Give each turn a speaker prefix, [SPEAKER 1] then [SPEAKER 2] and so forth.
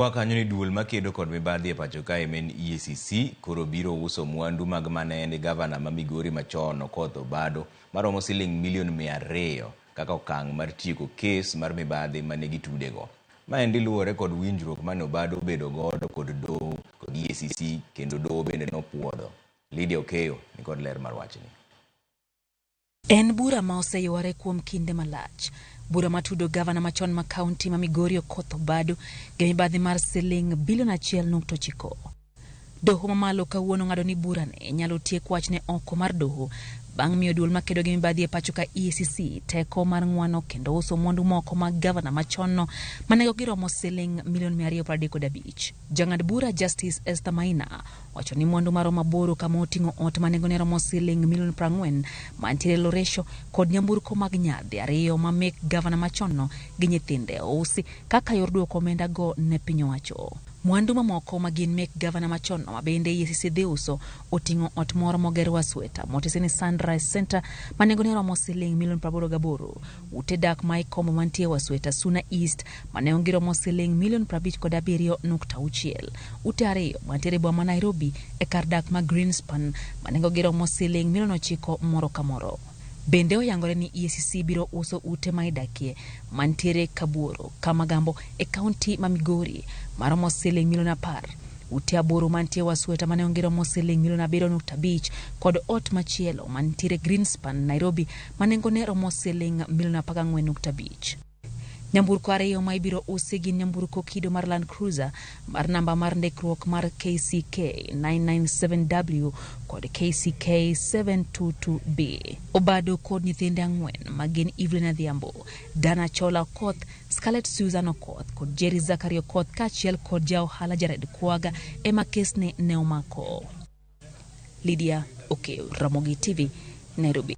[SPEAKER 1] Wakanyo ni duol makedo kod mibadhi e pacho kae men EACC koro biro uso mwandu mag manene gavana ma Migori machon Okoth Obado maromo $200 kaka okang' mar tieko kes mar mibadhi mane gitudego. Maendi luwore kod winjruok mane Obado bedo godo kod doho kod EACC kendo doho bende nopuodho. Lydia Okeyo ni kod ler mar wachni.
[SPEAKER 2] En bura ma oseyuare kuom kinde malach. Bura matudo gavana machon ma kaunti ma Migori Okoth Obado gi mibadhi mar $1.9 bilion. Doho mamalo kawuono ng'ado ni bura ne nyalo tiek wachne oko mar doho bang' miyo duol makedo gi mibadhi e pacho ka EACC teko mar ng'wano kendo uso mwandu moko mag gavana machon no manego giromo $235. Jang'ad bura Justice Esther Maina wacho ni mwandu maromo 8 kama oting'o ot manego ne romo $40 million mantiere Loresho kod nyamburko mag nyadhi 2 ma mek gavana machon no gi nyithinde ousi kaka yor duoko omenda go ne piny owacho. Mwandu mamoko magin mek gavana machon no mabende EACC dhi uso oting'o ot moro moger Wasweta motese ni Sunrise Center manego ne romo $88 million, ute dak ma ikombo mantie Wasweta Suna East manego giromo $57.6, ute 2 mantiere boma Nairobi e kar dak ma Greenspan manego giromo $9 million moro ka moro. Bende oyangore ni EACC biro uso ute maidakie mantiere Kabuoro Kamagambo e kaunti ma Migori maromo $10 million, ute 8 mantie Wasweta mane ongiromo $7.5 million kod ot machielo mantiere Greenspan Nairobi manengo ne romo $14.5 million. Nyamburko 2 ma ibiro usi gin nyamburko kido mar Land Cruiser mar namba mar ndikruok mar KCK 997W kod KCK 722B. Obado kod nyithinde 4 magin Evelyn Adhiambo, Dana Chola Okoth, Scarlett Susan Okoth kod Jerry Zachary Okoth kachiel kod jaohala Jared Kwaga ema kesne ne omako. Lydia Okeyo, Ramogi TV, Nairobi.